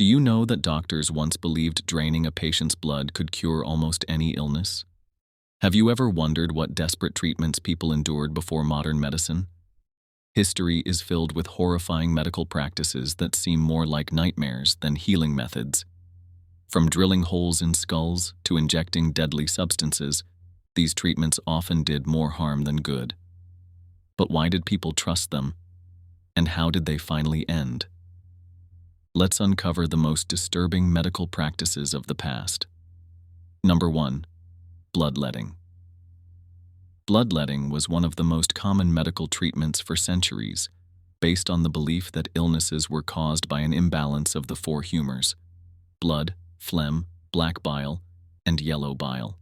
Do you know that doctors once believed draining a patient's blood could cure almost any illness? Have you ever wondered what desperate treatments people endured before modern medicine? History is filled with horrifying medical practices that seem more like nightmares than healing methods. From drilling holes in skulls to injecting deadly substances, these treatments often did more harm than good. But why did people trust them? And how did they finally end? Let's uncover the most disturbing medical practices of the past. Number 1. Bloodletting. Bloodletting was one of the most common medical treatments for centuries, based on the belief that illnesses were caused by an imbalance of the four humors: blood, phlegm, black bile, and yellow bile.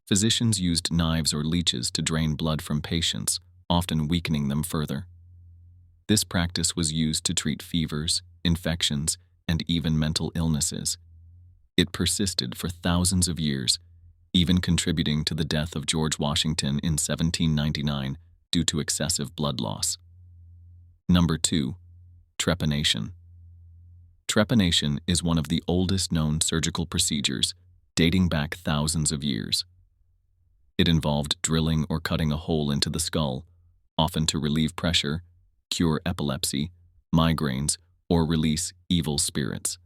Physicians used knives or leeches to drain blood from patients, often weakening them further. This practice was used to treat fevers, infections, and even mental illnesses. It persisted for thousands of years, even contributing to the death of George Washington in 1799 due to excessive blood loss. Number 2. Trepanation. Trepanation is one of the oldest known surgical procedures, dating back thousands of years. It involved drilling or cutting a hole into the skull, often to relieve pressure, cure epilepsy, migraines, or release evil spirits.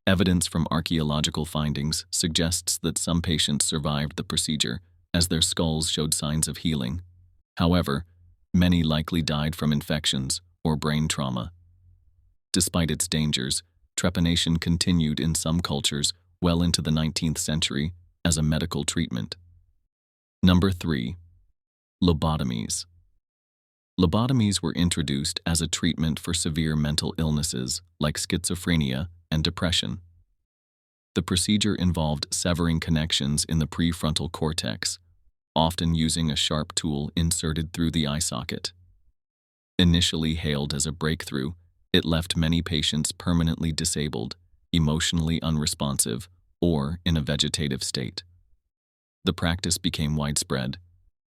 Evidence from archaeological findings suggests that some patients survived the procedure as their skulls showed signs of healing. However, many likely died from infections or brain trauma. Despite its dangers, trepanation continued in some cultures well into the 19th century as a medical treatment. Number 3. Lobotomies. Lobotomies were introduced as a treatment for severe mental illnesses like schizophrenia and depression. The procedure involved severing connections in the prefrontal cortex, often using a sharp tool inserted through the eye socket. Initially hailed as a breakthrough, it left many patients permanently disabled, emotionally unresponsive, or in a vegetative state. The practice became widespread,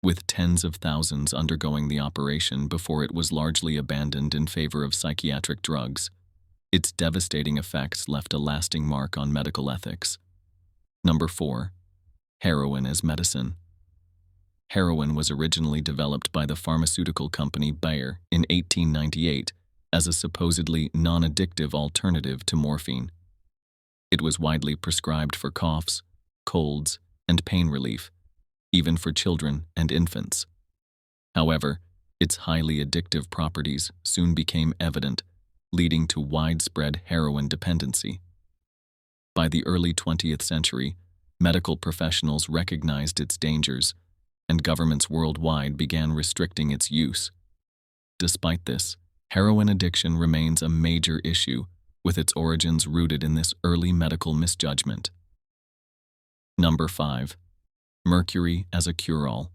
with tens of thousands undergoing the operation before it was largely abandoned in favor of psychiatric drugs. Its devastating effects left a lasting mark on medical ethics. Number 4. Heroin as medicine. Heroin was originally developed by the pharmaceutical company Bayer in 1898 as a supposedly non-addictive alternative to morphine. It was widely prescribed for coughs, colds, and pain relief, even for children and infants. However, its highly addictive properties soon became evident, leading to widespread heroin dependency. By the early 20th century, medical professionals recognized its dangers, and governments worldwide began restricting its use. Despite this, heroin addiction remains a major issue, with its origins rooted in this early medical misjudgment. Number 5. Mercury as a cure-all.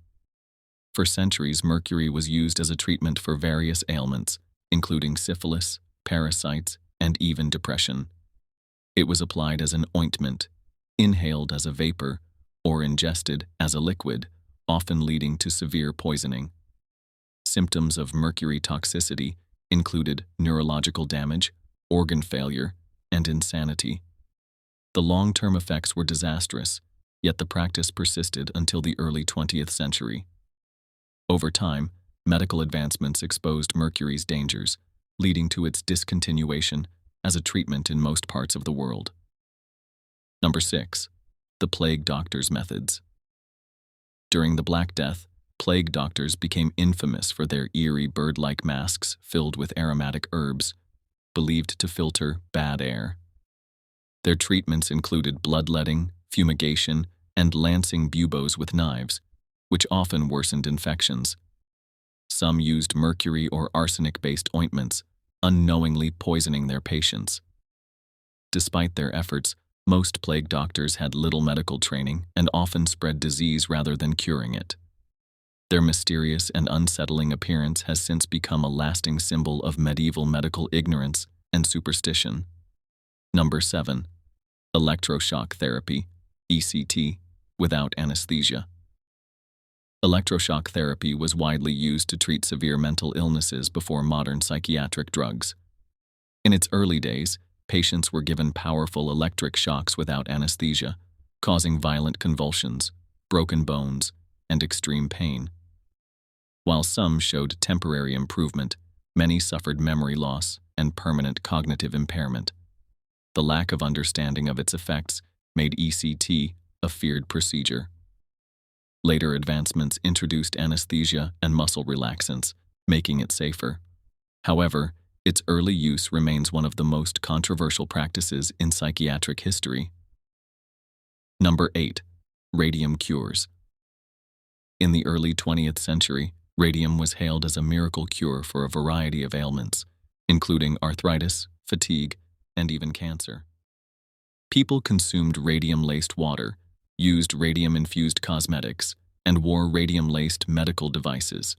For centuries, mercury was used as a treatment for various ailments, including syphilis, parasites, and even depression. It was applied as an ointment, inhaled as a vapor, or ingested as a liquid, often leading to severe poisoning. Symptoms of mercury toxicity included neurological damage, organ failure, and insanity. The long-term effects were disastrous, yet the practice persisted until the early 20th century. Over time, medical advancements exposed mercury's dangers, leading to its discontinuation as a treatment in most parts of the world. Number 6. The plague doctor's methods. During the Black Death, plague doctors became infamous for their eerie bird-like masks filled with aromatic herbs, believed to filter bad air. Their treatments included bloodletting, fumigation, and lancing buboes with knives, which often worsened infections. Some used mercury or arsenic-based ointments, unknowingly poisoning their patients. Despite their efforts, most plague doctors had little medical training and often spread disease rather than curing it. Their mysterious and unsettling appearance has since become a lasting symbol of medieval medical ignorance and superstition. Number 7. Electroshock therapy, ECT, without anesthesia. Electroshock therapy was widely used to treat severe mental illnesses before modern psychiatric drugs. In its early days, Patients were given powerful electric shocks without anesthesia, causing violent convulsions, broken bones, and extreme pain. While some showed temporary improvement, many suffered memory loss and permanent cognitive impairment. The lack of understanding of its effects made ECT a feared procedure. Later advancements introduced anesthesia and muscle relaxants, making it safer. However, its early use remains one of the most controversial practices in psychiatric history. Number 8. Radium cures. In the early 20th century, radium was hailed as a miracle cure for a variety of ailments, including arthritis, fatigue, and even cancer. People consumed radium-laced water, used radium-infused cosmetics, and wore radium-laced medical devices.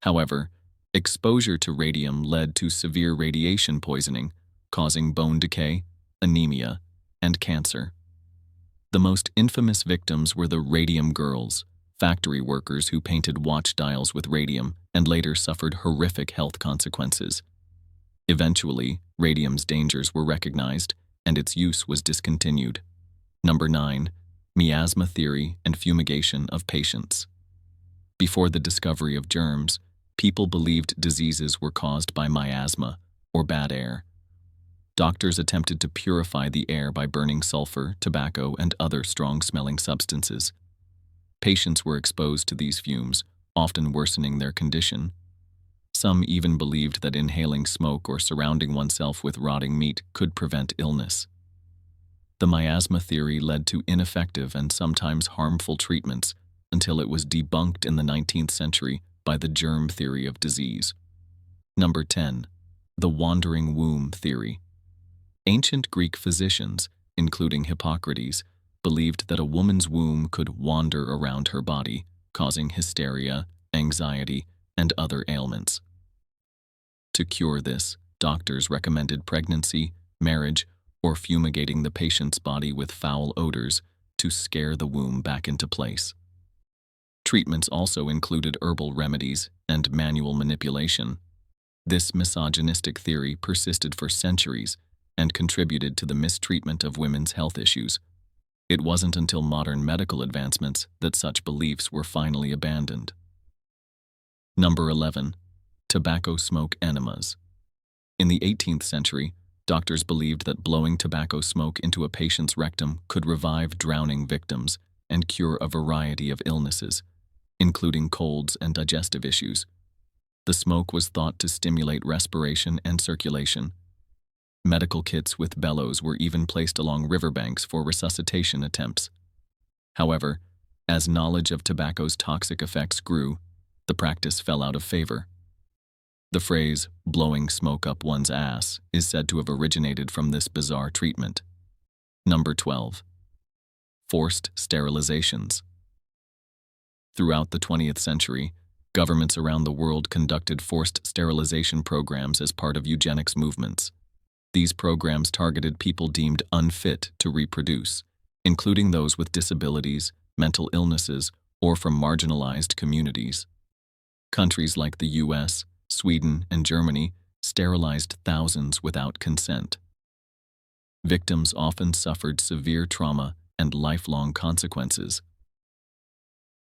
However, exposure to radium led to severe radiation poisoning, causing bone decay, anemia, and cancer. The most infamous victims were the radium girls, factory workers who painted watch dials with radium and later suffered horrific health consequences. Eventually, radium's dangers were recognized, and its use was discontinued. Number 9. Miasma theory and fumigation of patients. Before the discovery of germs, people believed diseases were caused by miasma, or bad air. Doctors attempted to purify the air by burning sulfur, tobacco, and other strong-smelling substances. Patients were exposed to these fumes, often worsening their condition. Some even believed that inhaling smoke or surrounding oneself with rotting meat could prevent illness. The miasma theory led to ineffective and sometimes harmful treatments until it was debunked in the 19th century by the germ theory of disease. Number 10. The wandering womb theory. Ancient Greek physicians, including Hippocrates, believed that a woman's womb could wander around her body, causing hysteria, anxiety, and other ailments. To cure this, doctors recommended pregnancy, marriage, or fumigating the patient's body with foul odors to scare the womb back into place. Treatments also included herbal remedies and manual manipulation. This misogynistic theory persisted for centuries and contributed to the mistreatment of women's health issues. It wasn't until modern medical advancements that such beliefs were finally abandoned. Number 11. Tobacco smoke enemas. In the 18th century, doctors believed that blowing tobacco smoke into a patient's rectum could revive drowning victims and cure a variety of illnesses, including colds and digestive issues. The smoke was thought to stimulate respiration and circulation. Medical kits with bellows were even placed along riverbanks for resuscitation attempts. However, as knowledge of tobacco's toxic effects grew, the practice fell out of favor. The phrase, blowing smoke up one's ass, is said to have originated from this bizarre treatment. Number 12. Forced sterilizations. Throughout the 20th century, governments around the world conducted forced sterilization programs as part of eugenics movements. These programs targeted people deemed unfit to reproduce, including those with disabilities, mental illnesses, or from marginalized communities. Countries like the US, Sweden, and Germany sterilized thousands without consent. Victims often suffered severe trauma and lifelong consequences.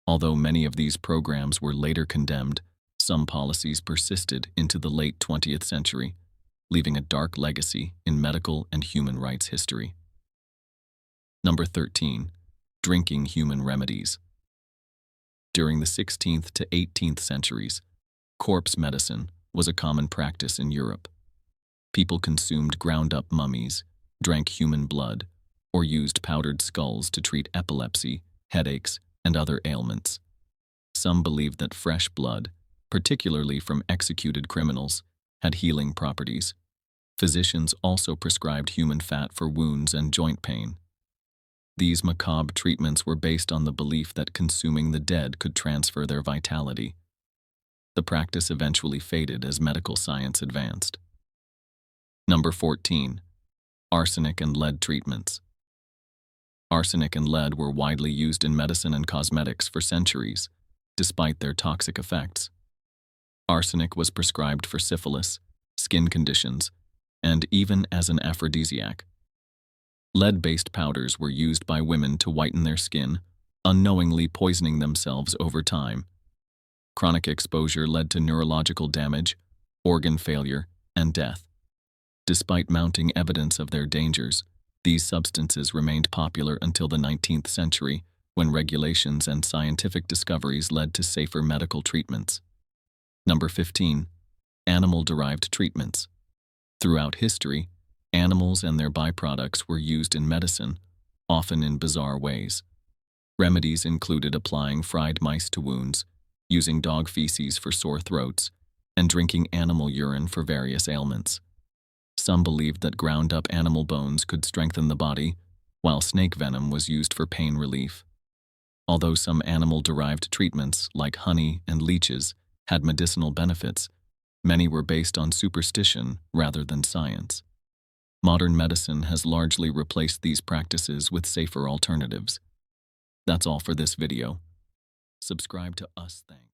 Although many of these programs were later condemned, some policies persisted into the late 20th century, leaving a dark legacy in medical and human rights history. Number 13. Drinking human remedies. During the 16th to 18th centuries, corpse medicine was a common practice in Europe. People consumed ground-up mummies, drank human blood, or used powdered skulls to treat epilepsy, headaches, and other ailments. Some believed that fresh blood, particularly from executed criminals, had healing properties. Physicians also prescribed human fat for wounds and joint pain. These macabre treatments were based on the belief that consuming the dead could transfer their vitality. The practice eventually faded as medical science advanced. Number 14. Arsenic and lead treatments. Arsenic and lead were widely used in medicine and cosmetics for centuries, despite their toxic effects. Arsenic was prescribed for syphilis, skin conditions, and even as an aphrodisiac. Lead-based powders were used by women to whiten their skin, unknowingly poisoning themselves over time. Chronic exposure led to neurological damage, organ failure, and death. Despite mounting evidence of their dangers, these substances remained popular until the 19th century, when regulations and scientific discoveries led to safer medical treatments. Number 15. Animal-derived treatments. Throughout history, animals and their byproducts were used in medicine, often in bizarre ways. Remedies included applying fried mice to wounds, using dog feces for sore throats, and drinking animal urine for various ailments. Some believed that ground-up animal bones could strengthen the body, while snake venom was used for pain relief. Although some animal-derived treatments, like honey and leeches, had medicinal benefits, many were based on superstition rather than science. Modern medicine has largely replaced these practices with safer alternatives. That's all for this video. Subscribe to us. Thanks.